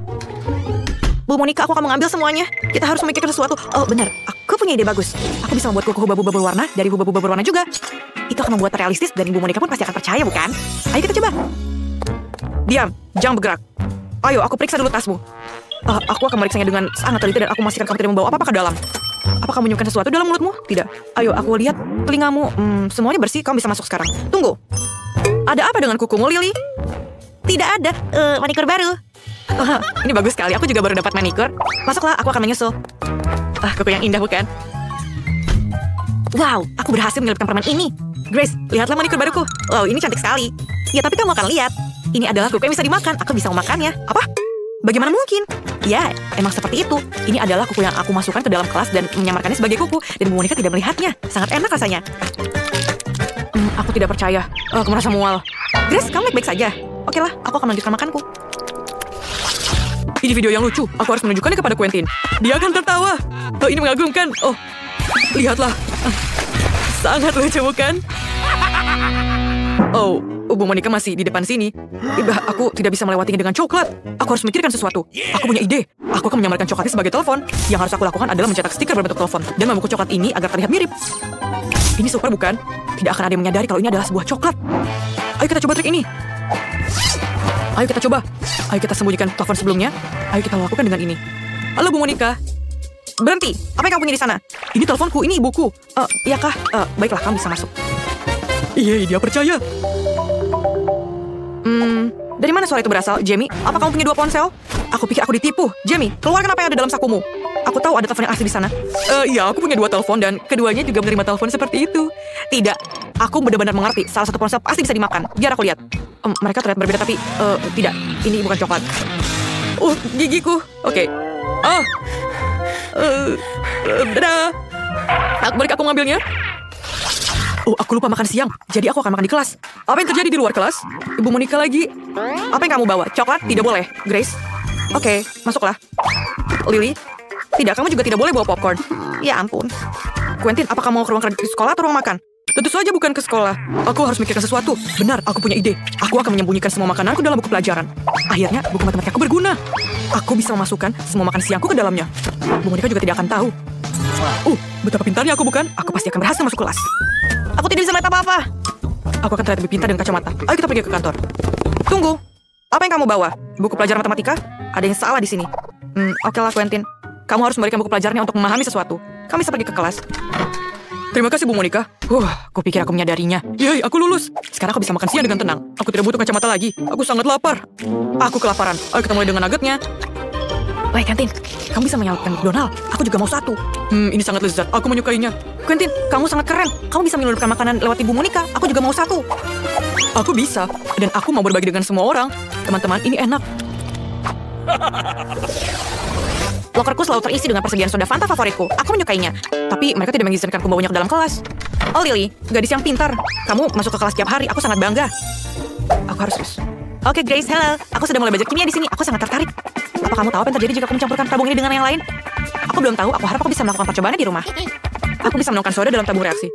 Bu Monica, aku akan mengambil semuanya. Kita harus memikirkan sesuatu. Oh, benar. Aku punya ide bagus. Aku bisa membuat kuku hubab-hubab berwarna dari hubab-hubab berwarna juga. Itu akan membuat realistis dan Ibu Monica pun pasti akan percaya, bukan? Ayo kita coba. Diam, jangan bergerak. Ayo, aku periksa dulu tasmu. Aku akan meriksanya dengan sangat teliti dan aku memastikan kamu tidak membawa apa-apa ke dalam. Apa kamu menyimpan sesuatu dalam mulutmu? Tidak. Ayo, aku lihat telingamu. Semuanya bersih, kamu bisa masuk sekarang. Tunggu. Ada apa dengan kukumu, Lily? Tidak ada. Manikur baru. Ini bagus sekali. Aku juga baru dapat manikur. Masuklah, aku akan menyusul. Kuku yang indah, bukan? Wow, aku berhasil menyelipkan permen ini. Grace, lihatlah manikur baruku. Wow, ini cantik sekali. Ya, tapi kamu akan lihat. Ini adalah kuku yang bisa dimakan. Aku bisa memakannya. Apa? Bagaimana mungkin? Ya, emang seperti itu. Ini adalah kuku yang aku masukkan ke dalam kelas dan menyamarkannya sebagai kuku. Dan Bu Monica tidak melihatnya. Sangat enak rasanya. Aku tidak percaya. Aku merasa mual. Grace, kamu baik-baik saja. Oke lah, aku akan melanjutkan makanku. Ini video yang lucu. Aku harus menunjukkannya kepada Quentin. Dia akan tertawa. Ini mengagumkan. Lihatlah. Sangat lucu, bukan? Bu Monica masih di depan sini. Aku tidak bisa melewatinya dengan coklat. Aku harus memikirkan sesuatu. Aku punya ide. Aku akan menyamarkan coklatnya sebagai telepon. Yang harus aku lakukan adalah mencetak stiker berbentuk telepon dan membungkus coklat ini agar terlihat mirip. Ini super, bukan? Tidak akan ada yang menyadari kalau ini adalah sebuah coklat. Ayo kita coba trik ini. Ayo kita coba. Ayo kita sembunyikan telepon sebelumnya. Ayo kita lakukan dengan ini. Halo Bu Monica. Berhenti. Apa yang kamu punya di sana? Ini teleponku, ini ibuku. Iya kah? Baiklah, kamu bisa masuk. Iya, dia percaya. Dari mana suara itu berasal, Jamie? Apa kamu punya 2 ponsel? Aku pikir aku ditipu. Jamie, keluarkan apa yang ada dalam sakumu. Aku tahu ada telepon yang asli di sana. Iya, aku punya 2 telepon dan keduanya juga menerima telepon seperti itu. Tidak, aku benar-benar mengerti. Salah satu ponsel pasti bisa dimakan. Biar aku lihat. Mereka terlihat berbeda tapi tidak. Ini bukan coklat. Gigiku. Oke. Dadah. Balik aku mengambilnya. Aku lupa makan siang. Jadi aku akan makan di kelas. Apa yang terjadi di luar kelas? Ibu Monica lagi. Apa yang kamu bawa? Coklat? Tidak boleh. Grace? Oke, masuklah. Lily? Tidak, kamu juga tidak boleh bawa popcorn. Ya ampun. Quentin, apa kamu mau ke ruang sekolah atau ruang makan? Tentu saja bukan ke sekolah. Aku harus mikirkan sesuatu. Benar, aku punya ide. Aku akan menyembunyikan semua makananku dalam buku pelajaran. Akhirnya, buku matematikaku berguna. Aku bisa memasukkan semua makan siangku ke dalamnya. Bu Monica juga tidak akan tahu. Betapa pintarnya aku, bukan? Aku pasti akan berhasil masuk kelas. Aku tidak bisa melihat apa-apa. Aku akan terlihat lebih pintar dengan kacamata. Ayo kita pergi ke kantor. Tunggu. Apa yang kamu bawa? Buku pelajaran matematika? Ada yang salah di sini. Oke lah, Quentin. Kamu harus memberikan buku pelajarannya untuk memahami sesuatu. Kamu bisa pergi ke kelas. Terima kasih, Bu Monica. Aku pikir aku menyadarinya. Yeay, aku lulus. Sekarang aku bisa makan siang dengan tenang. Aku tidak butuh kacamata lagi. Aku sangat lapar. Aku kelaparan. Ayo kita mulai dengan nuggetnya. Baik, Quentin. Kamu bisa menyalurkan McDonald. Aku juga mau 1. Ini sangat lezat. Aku menyukainya. Quentin, kamu sangat keren. Kamu bisa menyalurkan makanan lewat Ibu Monica. Aku juga mau 1. Aku bisa. Dan aku mau berbagi dengan semua orang. Teman-teman, ini enak. Lokerku selalu terisi dengan persediaan soda Fanta favoritku. Aku menyukainya. Tapi mereka tidak mengizinkanku membawanya ke dalam kelas. Lily, gadis yang pintar. Kamu masuk ke kelas tiap hari. Aku sangat bangga. Aku harus. Oke, Grace, hello. Aku sudah mulai belajar kimia di sini. Aku sangat tertarik. Apa kamu tahu apa yang terjadi jika aku mencampurkan tabung ini dengan yang lain? Aku belum tahu. Aku harap aku bisa melakukan percobaannya di rumah. Aku bisa menuangkan soda dalam tabung reaksi.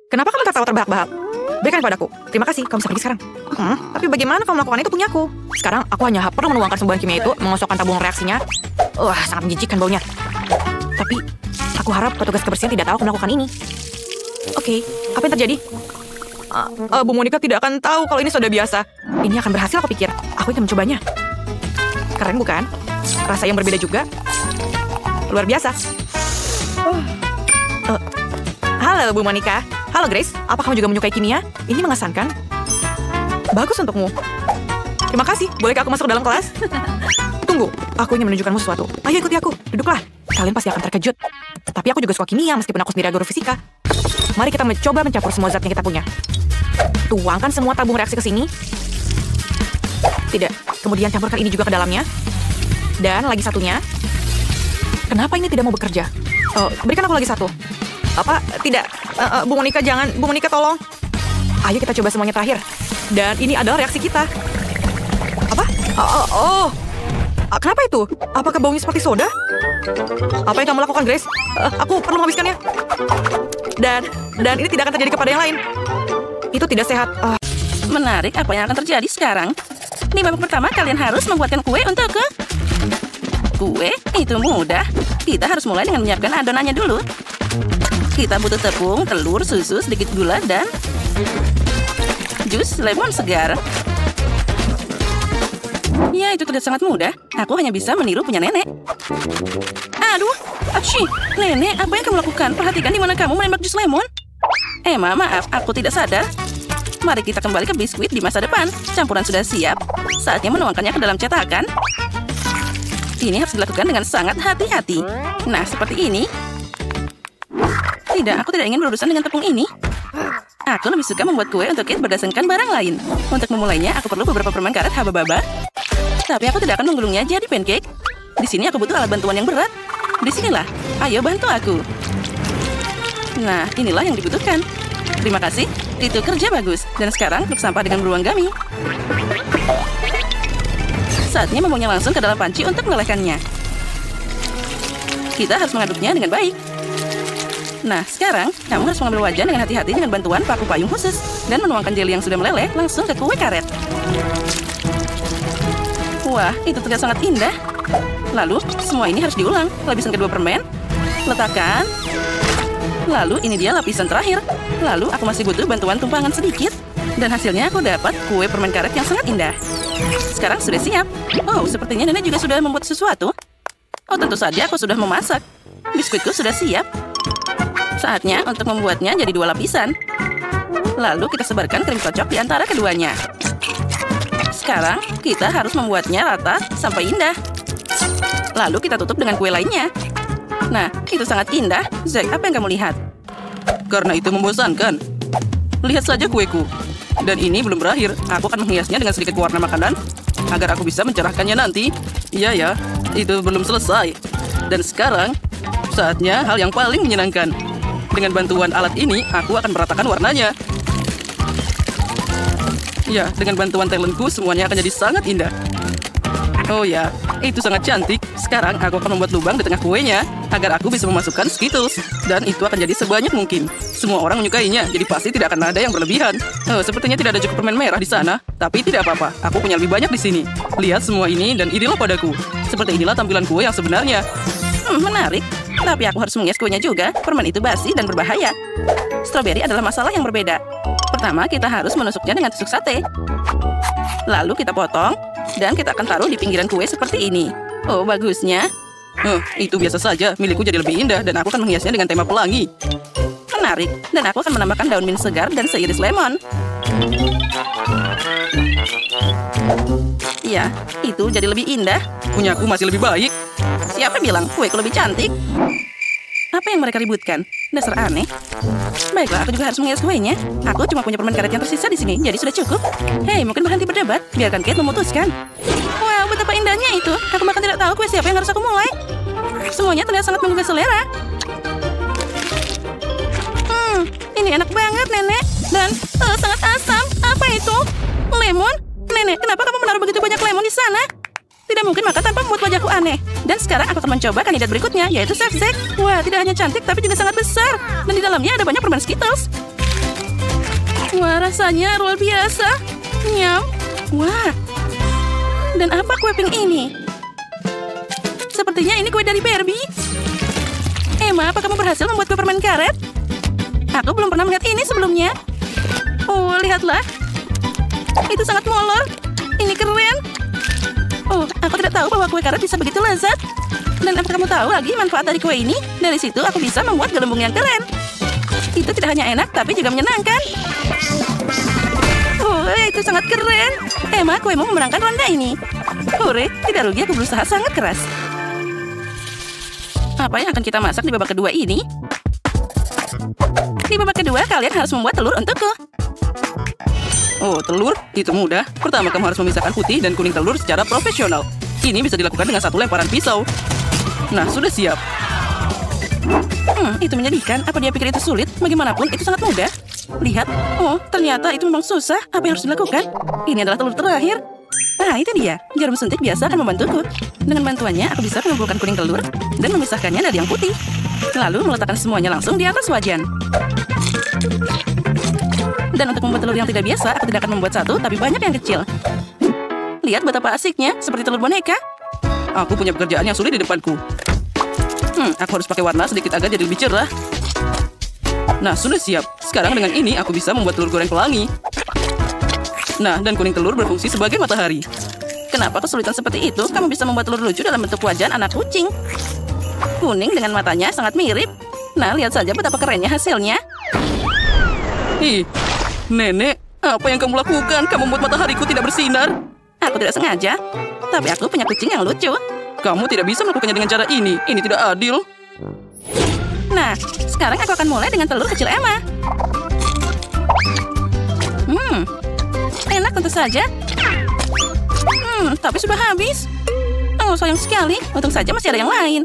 Kenapa kamu tertawa terbahak-bahak? Berikan padaku. Terima kasih. Kamu bisa pergi sekarang. Tapi bagaimana kamu melakukan itu punyaku? Sekarang aku hanya perlu menuangkan sembuhan kimia itu, mengosokkan tabung reaksinya. Sangat menjijikkan baunya. Tapi aku harap petugas kebersihan tidak tahu aku melakukan ini. Oke, apa yang terjadi? Bu Monica tidak akan tahu kalau ini soda biasa. Ini akan berhasil, aku pikir. Aku ingin mencobanya. Keren bukan? Rasa yang berbeda juga. luar biasa. Halo, Bu Monica. Halo, Grace. Apa kamu juga menyukai kimia? Ini mengesankan. Bagus untukmu. Terima kasih. Bolehkah aku masuk dalam kelas? Tunggu, aku ingin menunjukkanmu sesuatu. Ayo ikuti aku. Duduklah. Kalian pasti akan terkejut. Tapi aku juga suka kimia meskipun aku sendiri guru fisika. Mari kita mencoba mencampur semua zat yang kita punya. Tuangkan semua tabung reaksi ke sini. Tidak. Kemudian campurkan ini juga ke dalamnya. Dan lagi satunya. Kenapa ini tidak mau bekerja? Berikan aku lagi satu. Apa? Tidak. Bu Monica, jangan. Bu Monica, tolong. Ayo kita coba semuanya terakhir. Dan ini adalah reaksi kita. Apa? Kenapa itu? Apakah baunya seperti soda? Apa yang kamu lakukan, Grace? Aku perlu menghabiskannya. Dan ini tidak akan terjadi kepada yang lain. Itu tidak sehat. Menarik apa yang akan terjadi sekarang. Di babak pertama, kalian harus membuatkan kue untukku. Kue? Itu mudah. Kita harus mulai dengan menyiapkan adonannya dulu. Kita butuh tepung, telur, susu, sedikit gula, dan jus lemon segar. Ya, itu terlihat sangat mudah. Aku hanya bisa meniru punya nenek. Aduh, apsyi. Nenek, apa yang kamu lakukan? Perhatikan di mana kamu menembak jus lemon. Emma, maaf, aku tidak sadar. Mari kita kembali ke biskuit di masa depan. Campuran sudah siap. Saatnya menuangkannya ke dalam cetakan. Ini harus dilakukan dengan sangat hati-hati. Nah, seperti ini. Tidak, aku tidak ingin berurusan dengan tepung ini. Aku lebih suka membuat kue untuk cake berdasarkan barang lain. Untuk memulainya, aku perlu beberapa permen karet haba-baba. Tapi aku tidak akan menggulungnya jadi pancake. Di sini aku butuh alat bantuan yang berat. Disinilah. Ayo bantu aku. Nah, inilah yang dibutuhkan. Terima kasih. Itu kerja bagus. Dan sekarang truk sampah dengan beruang gami. Saatnya membuangnya langsung ke dalam panci untuk melelehkannya. Kita harus mengaduknya dengan baik. Nah, sekarang kamu harus mengambil wajan dengan hati-hati dengan bantuan paku payung khusus dan menuangkan jeli yang sudah meleleh langsung ke kue karet. Wah, itu terlihat sangat indah. Lalu, semua ini harus diulang. Lapisan kedua permen. Letakkan. Lalu, ini dia lapisan terakhir. Lalu, aku masih butuh bantuan tumpangan sedikit. Dan hasilnya aku dapat kue permen karet yang sangat indah. Sekarang sudah siap. Oh, sepertinya nenek juga sudah membuat sesuatu. Oh, tentu saja aku sudah memasak. Biskuitku sudah siap. Saatnya untuk membuatnya jadi 2 lapisan. Lalu kita sebarkan krim kocok di antara keduanya. Sekarang kita harus membuatnya rata sampai indah. Lalu kita tutup dengan kue lainnya. Nah, itu sangat indah. Zack, apa yang kamu lihat? Karena itu membosankan. Lihat saja kueku. Dan ini belum berakhir. Aku akan menghiasnya dengan sedikit warna makanan agar aku bisa mencerahkannya nanti. Iya ya, itu belum selesai. Dan sekarang, saatnya hal yang paling menyenangkan. Dengan bantuan alat ini, aku akan meratakan warnanya. Ya, dengan bantuan talentku, semuanya akan jadi sangat indah. Oh ya, itu sangat cantik. Sekarang aku akan membuat lubang di tengah kuenya agar aku bisa memasukkan Skittles. Dan itu akan jadi sebanyak mungkin. Semua orang menyukainya, jadi pasti tidak akan ada yang berlebihan. Oh, sepertinya tidak ada cukup permen merah di sana. Tapi tidak apa-apa, aku punya lebih banyak di sini. Lihat semua ini dan inilah padaku. Seperti inilah tampilan kue yang sebenarnya. Menarik. Tapi aku harus menghias kuenya juga. Permen itu basi dan berbahaya. Stroberi adalah masalah yang berbeda. Pertama, kita harus menusuknya dengan tusuk sate. Lalu kita potong, dan kita akan taruh di pinggiran kue seperti ini. Oh, bagusnya. Itu biasa saja. Milikku jadi lebih indah, dan aku akan menghiasnya dengan tema pelangi. Menarik. Dan aku akan menambahkan daun mint segar dan seiris lemon. Ya, itu jadi lebih indah. Punyaku masih lebih baik. Siapa bilang kueku lebih cantik? Apa yang mereka ributkan? Dasar aneh. Baiklah, aku juga harus menghias kuenya. Aku cuma punya permen karet yang tersisa di sini, jadi sudah cukup. Hei, mungkin berhenti berdebat. Biarkan Kate memutuskan. Wow, betapa indahnya itu. Aku bahkan tidak tahu kue siapa yang harus aku mulai. Semuanya terlihat sangat menggugah selera. Ini enak banget, Nenek. Dan sangat asam. Apa itu? Lemon? Nenek, kenapa kamu menaruh begitu banyak lemon di sana? Tidak mungkin makan tanpa membuat wajahku aneh. Dan sekarang aku akan mencoba kandidat berikutnya, yaitu Chef Zack. Wah, tidak hanya cantik, tapi juga sangat besar. Dan di dalamnya ada banyak permen Skittles. Wah, rasanya luar biasa. Nyam. Wah. Dan apa kue pink ini? Sepertinya ini kue dari Barbie. Emma, apa kamu berhasil membuat kue permen karet? Aku belum pernah melihat ini sebelumnya. Oh, lihatlah. Itu sangat molor. Ini keren. Oh, aku tidak tahu bahwa kue karet bisa begitu lezat. Dan apa kamu tahu lagi manfaat dari kue ini? Dari situ aku bisa membuat gelembung yang keren. Itu tidak hanya enak, tapi juga menyenangkan. Oh, itu sangat keren. Emma, kuemu memenangkan ronde ini. Hore, tidak rugi aku berusaha sangat keras. Apa yang akan kita masak di babak kedua ini? Di babak kedua, kalian harus membuat telur untukku. Oh, telur? Itu mudah. Pertama, kamu harus memisahkan putih dan kuning telur secara profesional. Ini bisa dilakukan dengan satu lemparan pisau. Nah, sudah siap. Itu menyedihkan. Apa dia pikir itu sulit? Bagaimanapun, itu sangat mudah. Lihat. Oh, ternyata itu memang susah. Apa yang harus dilakukan? Ini adalah telur terakhir. Nah, itu dia. Jarum suntik biasa akan membantuku. Dengan bantuannya, aku bisa mengumpulkan kuning telur dan memisahkannya dari yang putih. Lalu meletakkan semuanya langsung di atas wajan. Dan untuk membuat telur yang tidak biasa, aku tidak akan membuat satu, tapi banyak yang kecil. Lihat betapa asiknya, seperti telur boneka. Aku punya pekerjaan yang sulit di depanku. Aku harus pakai warna sedikit agar jadi lebih cerah. Nah, sudah siap. Sekarang dengan ini aku bisa membuat telur goreng pelangi. Nah, dan kuning telur berfungsi sebagai matahari. Kenapa kesulitan seperti itu? Kamu bisa membuat telur lucu dalam bentuk wajan anak kucing. Kuning dengan matanya sangat mirip. Nah, lihat saja betapa kerennya hasilnya. Ih, Nenek, apa yang kamu lakukan? Kamu membuat matahariku tidak bersinar. Aku tidak sengaja, tapi aku punya kucing yang lucu. Kamu tidak bisa melakukannya dengan cara ini. Ini tidak adil. Nah, sekarang aku akan mulai dengan telur kecil Emma. Enak tentu saja. Tapi sudah habis. Oh, sayang sekali. Untung saja masih ada yang lain.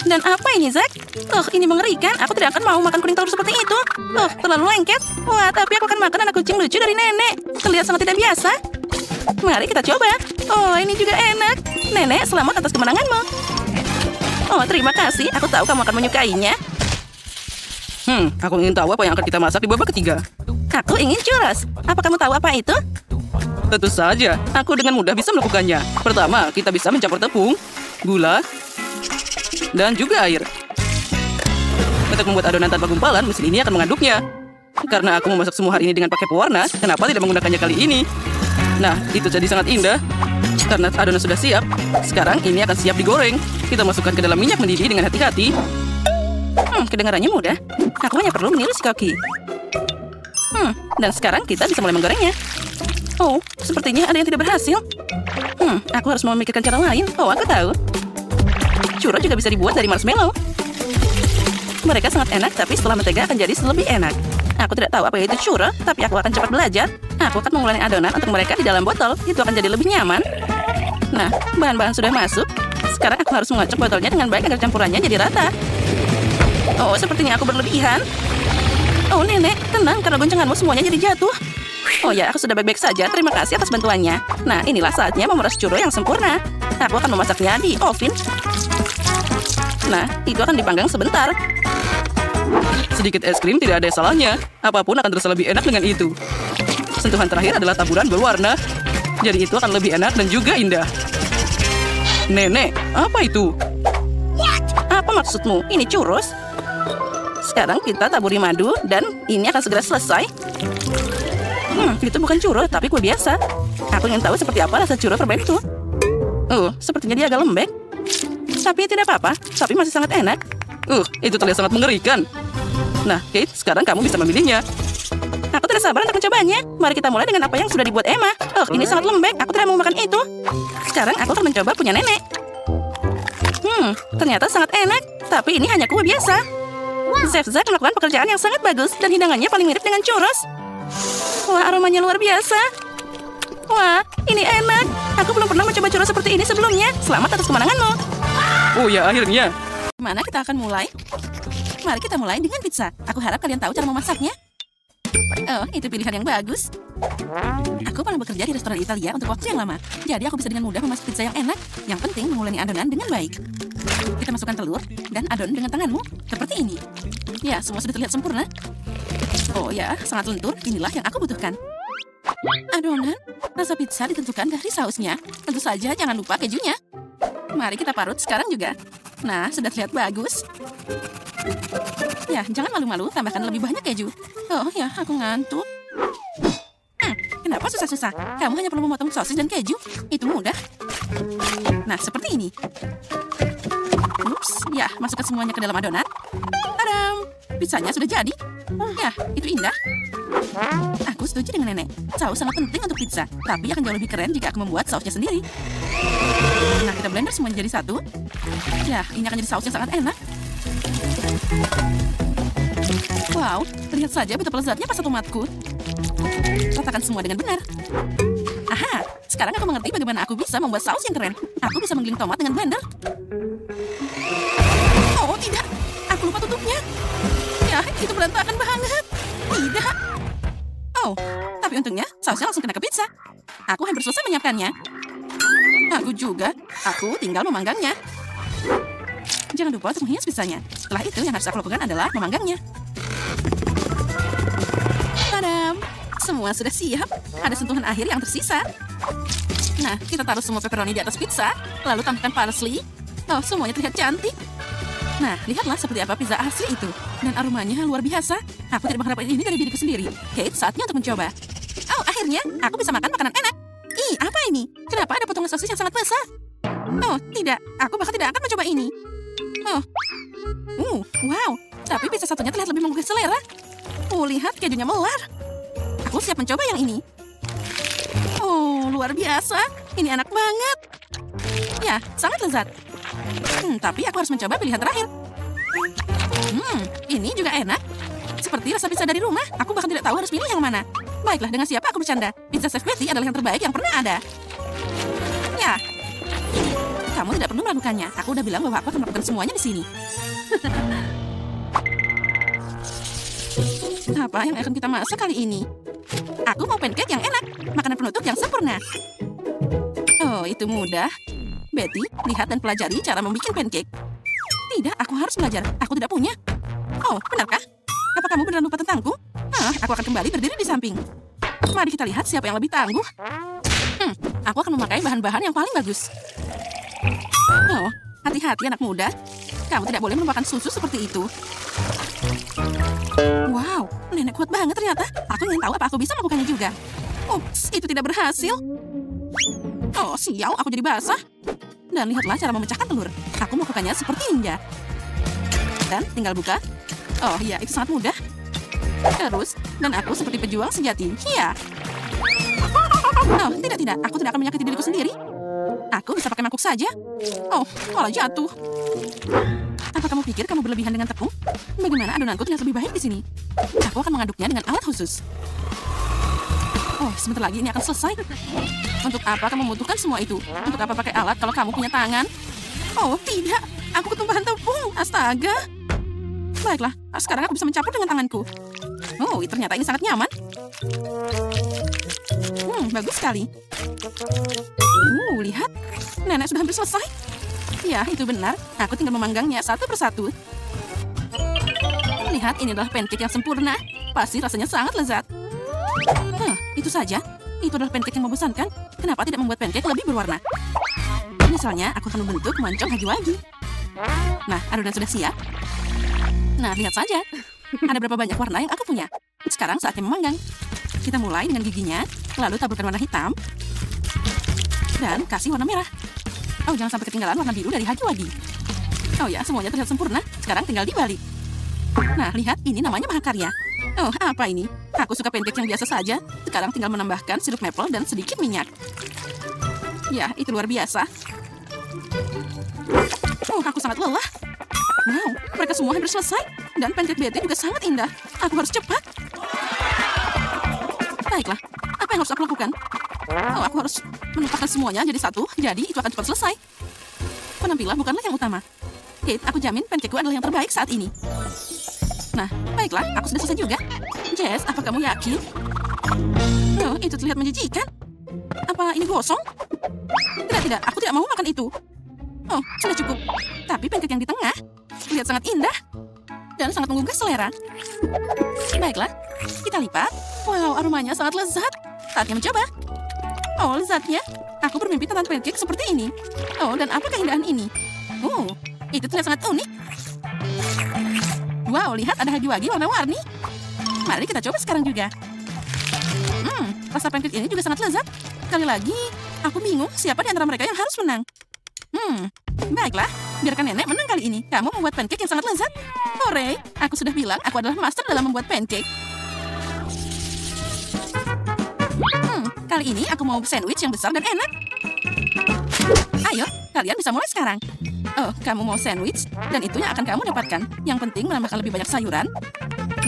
Dan apa ini, Zack? Ini mengerikan. Aku tidak akan mau makan kuning telur seperti itu. Terlalu lengket. Wah, tapi aku akan makan anak kucing lucu dari nenek. Terlihat sangat tidak biasa. Mari kita coba. Oh, ini juga enak. Nenek, selamat atas kemenanganmu. Oh, terima kasih. Aku tahu kamu akan menyukainya. Aku ingin tahu apa yang akan kita masak di babak ketiga. Aku ingin churros. Apa kamu tahu apa itu? Tentu saja, aku dengan mudah bisa melakukannya. Pertama, kita bisa mencampur tepung, gula, dan juga air. Untuk membuat adonan tanpa gumpalan, mesin ini akan mengaduknya. Karena aku memasak semua hari ini dengan pakai pewarna, kenapa tidak menggunakannya kali ini? Nah, itu jadi sangat indah. Karena adonan sudah siap, sekarang ini akan siap digoreng. Kita masukkan ke dalam minyak mendidih dengan hati-hati. Kedengarannya mudah. Aku hanya perlu meniru si Koki. Dan sekarang kita bisa mulai menggorengnya. Oh, sepertinya ada yang tidak berhasil. Aku harus memikirkan cara lain. Oh, aku tahu. Churro juga bisa dibuat dari marshmallow. Mereka sangat enak, tapi setelah mentega akan jadi lebih enak. Aku tidak tahu apa itu churro, tapi aku akan cepat belajar. Aku akan mengulangi adonan untuk mereka di dalam botol. Itu akan jadi lebih nyaman. Nah, bahan-bahan sudah masuk. Sekarang aku harus mengocok botolnya dengan baik agar campurannya jadi rata. Oh, sepertinya aku berlebihan. Oh, nenek, tenang karena goncanganmu semuanya jadi jatuh. Oh ya, aku sudah baik-baik saja. Terima kasih atas bantuannya. Nah, inilah saatnya memeras churro yang sempurna. Aku akan memasaknya di oven. Nah, itu akan dipanggang sebentar. Sedikit es krim tidak ada salahnya. Apapun akan terasa lebih enak dengan itu. Sentuhan terakhir adalah taburan berwarna. Jadi itu akan lebih enak dan juga indah. Nenek, apa itu? Apa maksudmu? Ini churros? Sekarang kita taburi madu dan ini akan segera selesai. Itu bukan churro, tapi kue biasa. Aku ingin tahu seperti apa rasa churro permen itu. Oh, sepertinya dia agak lembek. Tapi tidak apa-apa, tapi masih sangat enak. Itu terlihat sangat mengerikan. Nah, Kate, sekarang kamu bisa memilihnya. Aku tidak sabar untuk mencobanya. Mari kita mulai dengan apa yang sudah dibuat Emma. Ini sangat lembek. Aku tidak mau makan itu. Sekarang aku akan mencoba punya nenek. Ternyata sangat enak. Tapi ini hanya kue biasa. Chef Zack melakukan pekerjaan yang sangat bagus dan hidangannya paling mirip dengan churros. Wah, aromanya luar biasa. Wah, ini enak. Aku belum pernah mencoba churros seperti ini sebelumnya. Selamat atas kemenanganmu. Oh ya, akhirnya. Mana kita akan mulai? Mari kita mulai dengan pizza. Aku harap kalian tahu cara memasaknya. Oh, itu pilihan yang bagus. Aku pernah bekerja di restoran Italia untuk waktu yang lama. Jadi aku bisa dengan mudah memasak pizza yang enak. Yang penting mengulangi adonan dengan baik. Kita masukkan telur dan adon dengan tanganmu. Seperti ini. Ya, semua sudah terlihat sempurna. Oh ya, sangat lentur. Inilah yang aku butuhkan. Adonan, rasa pizza ditentukan dari sausnya. Tentu saja jangan lupa kejunya. Mari kita parut sekarang juga. Nah, sudah terlihat bagus. Ya, jangan malu-malu, tambahkan lebih banyak keju. Oh ya, aku ngantuk. Kenapa susah-susah? Kamu hanya perlu memotong sosis dan keju. Itu mudah. Nah, seperti ini. Ya, masukkan semuanya ke dalam adonan. Tadam! Pizzanya sudah jadi. Ya, itu indah. Aku setuju dengan nenek. Saus sangat penting untuk pizza, tapi akan jauh lebih keren jika aku membuat sausnya sendiri. Nah, kita blender semuanya jadi satu. Ya, ini akan jadi saus yang sangat enak. Wow, lihat saja betapa lezatnya pasta tomatku. Ratakan semua dengan benar. Aha, sekarang aku mengerti bagaimana aku bisa membuat saus yang keren. Aku bisa menggiling tomat dengan blender. Oh, tidak. Aku lupa tutupnya. Ya, itu berantakan banget. Tidak. Oh, tapi untungnya sausnya langsung kena ke pizza. Aku hampir selesai menyiapkannya. Aku juga. Aku tinggal memanggangnya. Jangan lupa untuk menghias pizzanya. Setelah itu yang harus aku lakukan adalah memanggangnya. Tadam! Semua sudah siap. Ada sentuhan akhir yang tersisa. Nah, kita taruh semua pepperoni di atas pizza. Lalu tambahkan parsley. Oh, semuanya terlihat cantik. Nah, lihatlah seperti apa pizza asli itu. Dan aromanya luar biasa. Aku tidak mengharapkan ini dari diriku sendiri. Kate, saatnya untuk mencoba. Oh, akhirnya aku bisa makan makanan enak. Ih, apa ini? Kenapa ada potongan sosis yang sangat besar? Oh, tidak. Aku bahkan tidak akan mencoba ini. Oh, wow. Tapi pizza satunya terlihat lebih menggugah selera. Lihat kejunya melar. Aku siap mencoba yang ini. Oh, luar biasa. Ini enak banget. Ya, sangat lezat. Tapi aku harus mencoba pilihan terakhir. Ini juga enak. Seperti rasa pizza dari rumah. Aku bahkan tidak tahu harus pilih yang mana. Baiklah, dengan siapa aku bercanda? Pizza Chef Betty adalah yang terbaik yang pernah ada. Ya. Kamu tidak perlu melakukannya. Aku udah bilang bahwa aku akan melakukan semuanya di sini. Apa yang akan kita masak kali ini? Aku mau pancake yang enak. Makanan penutup yang sempurna. Oh, itu mudah. Betty, lihat dan pelajari cara membuat pancake. Tidak, aku harus belajar. Aku tidak punya. Oh, benarkah? Apa kamu benar lupa tentangku? Aku akan kembali berdiri di samping. Mari kita lihat siapa yang lebih tangguh. Aku akan memakai bahan-bahan yang paling bagus. Oh, hati-hati anak muda. Kamu tidak boleh melupakan susu seperti itu. Wow, nenek kuat banget ternyata. Aku ingin tahu apa aku bisa melakukannya juga. Ups, itu tidak berhasil. Oh, sial, aku jadi basah. Dan lihatlah cara memecahkan telur. Aku melakukannya seperti ninja. Dan tinggal buka. Oh, iya, itu sangat mudah. Terus, dan aku seperti pejuang sejati. Iya. Oh, tidak. Aku tidak akan menyakiti diriku sendiri. Aku bisa pakai mangkuk saja. Oh, malah jatuh. Apa kamu pikir kamu berlebihan dengan tepung? Bagaimana adonanku terlihat lebih baik di sini? Aku akan mengaduknya dengan alat khusus. Oh, sebentar lagi ini akan selesai. Untuk apa kamu membutuhkan semua itu? Untuk apa pakai alat kalau kamu punya tangan? Oh, tidak. Aku ketumpahan tepung. Astaga. Baiklah, sekarang aku bisa mencampur dengan tanganku. Oh, ternyata ini sangat nyaman. Bagus sekali. Lihat. Nenek sudah hampir selesai. Ya, itu benar. Aku tinggal memanggangnya satu persatu. Lihat, ini adalah pancake yang sempurna. Pasti rasanya sangat lezat. Itu saja. Itu adalah pancake yang membosankan. Kenapa tidak membuat pancake lebih berwarna? Misalnya, aku akan membentuk moncong hagi-wagi. Nah, adonan sudah siap. Nah, lihat saja. Ada berapa banyak warna yang aku punya. Sekarang saatnya memanggang. Kita mulai dengan giginya, lalu taburkan warna hitam, dan kasih warna merah. Oh, jangan sampai ketinggalan warna biru dari hagi-wagi. Oh ya, semuanya terlihat sempurna. Sekarang tinggal dibalik. Nah, lihat, ini namanya mahakarya. Oh, apa ini? Aku suka pancake yang biasa saja. Sekarang tinggal menambahkan sirup maple dan sedikit minyak. Ya, itu luar biasa. Oh, aku sangat lelah. Wow, mereka semua hampir selesai. Dan pancake Betty juga sangat indah. Aku harus cepat. Baiklah, apa yang harus aku lakukan? Oh, aku harus menempatkan semuanya jadi satu. Jadi, itu akan cepat selesai. Penampilan bukanlah yang utama. Kate, aku jamin pancakeku adalah yang terbaik saat ini. Nah, baiklah, aku sudah selesai juga. Jess, apa kamu yakin? Oh, itu terlihat menjijikan. Apa ini gosong? Tidak, aku tidak mau makan itu. Oh, sudah cukup. Tapi pancake yang di tengah terlihat sangat indah dan sangat menggugah selera. Baiklah, kita lipat. Wow, aromanya sangat lezat. Saatnya mencoba. Oh, lezatnya. Aku bermimpi tentang pancake seperti ini. Oh, dan apa keindahan ini? Itu terlihat sangat unik. Wow, lihat ada hagi-wagi warna-warni. Mari kita coba sekarang juga. Rasa pancake ini juga sangat lezat. Sekali lagi, aku bingung siapa di antara mereka yang harus menang. Baiklah. Biarkan nenek menang kali ini. Kamu membuat pancake yang sangat lezat. Hore, aku sudah bilang aku adalah master dalam membuat pancake. Kali ini aku mau sandwich yang besar dan enak. Ayo, kalian bisa mulai sekarang. Oh, kamu mau sandwich? Dan itu yang akan kamu dapatkan. Yang penting menambahkan lebih banyak sayuran.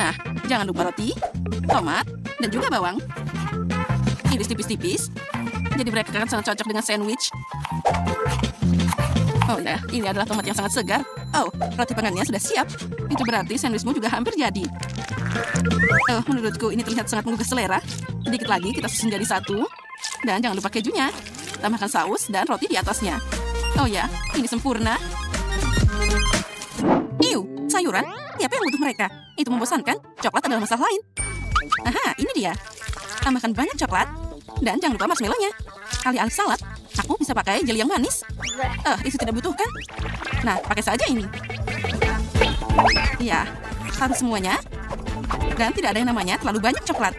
Nah, jangan lupa roti, tomat, dan juga bawang. Iris tipis-tipis. Jadi mereka akan sangat cocok dengan sandwich. Oh ya, ini adalah tomat yang sangat segar. Oh, roti pangannya sudah siap. Itu berarti sandwichmu juga hampir jadi. Oh, menurutku ini terlihat sangat menggugah selera. Sedikit lagi kita susun jadi satu. Dan jangan lupa kejunya. Tambahkan saus dan roti di atasnya. Oh ya, ini sempurna. Iu, sayuran? Siapa yang butuh mereka? Itu membosankan. Coklat adalah masalah lain. Aha, ini dia. Tambahkan banyak coklat. Dan jangan lupa marshmallow-nya. Alih-alih salad, aku bisa pakai jeli yang manis. Itu tidak butuhkan. Nah, pakai saja ini. Ya, harus semuanya. Dan tidak ada yang namanya terlalu banyak coklat.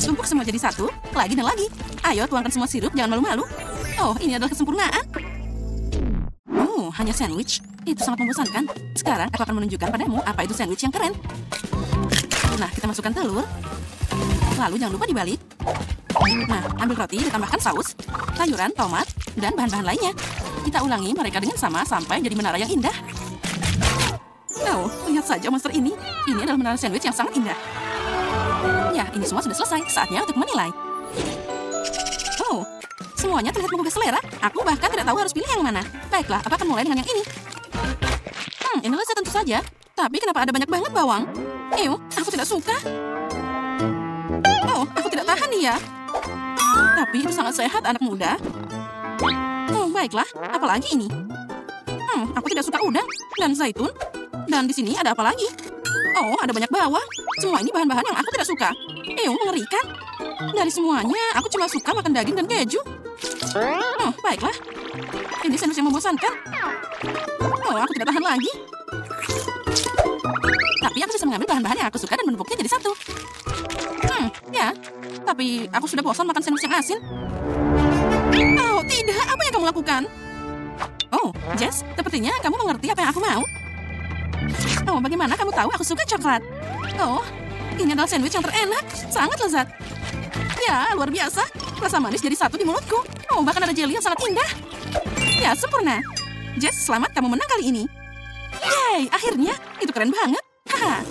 Tumpuk semua jadi satu, lagi dan lagi. Ayo, tuangkan semua sirup, jangan malu-malu. Oh, ini adalah kesempurnaan. Oh, hanya sandwich. Itu sangat membosankan. Sekarang aku akan menunjukkan padamu apa itu sandwich yang keren. Nah, kita masukkan telur. Lalu jangan lupa dibalik. Nah, ambil roti, ditambahkan saus, sayuran, tomat, dan bahan-bahan lainnya. Kita ulangi mereka dengan sama sampai jadi menara yang indah. Oh, lihat saja monster ini. Ini adalah menara sandwich yang sangat indah. Ya, ini semua sudah selesai. Saatnya untuk menilai. Oh, semuanya terlihat menggugah selera. Aku bahkan tidak tahu harus pilih yang mana. Baiklah, apa akan mulai dengan yang ini? Ini lezat tentu saja. Tapi kenapa ada banyak banget bawang? Ew, aku tidak suka. Oh, aku tidak tahan dia. Tapi itu sangat sehat, anak muda. Oh, baiklah. Apalagi ini? Aku tidak suka udang dan zaitun. Dan di sini ada apa lagi? Oh, ada banyak bawang. Semua ini bahan-bahan yang aku tidak suka. Mengerikan. Dari semuanya, aku cuma suka makan daging dan keju. Oh, baiklah. Ini sandwich yang membosankan. Oh, aku tidak tahan lagi. Tapi aku bisa mengambil bahan-bahan yang aku suka dan menumpuknya jadi satu. Ya. Tapi aku sudah bosan makan sandwich yang asin. Oh, tidak. Apa yang kamu lakukan? Oh, Jess, sepertinya kamu mengerti apa yang aku mau. Oh, bagaimana kamu tahu aku suka coklat? Oh, ini adalah sandwich yang terenak. Sangat lezat. Ya, luar biasa. Rasa manis jadi satu di mulutku. Oh, bahkan ada jelly yang sangat indah. Ya, sempurna. Jess, selamat kamu menang kali ini. Yeay, akhirnya. Itu keren banget. Haha.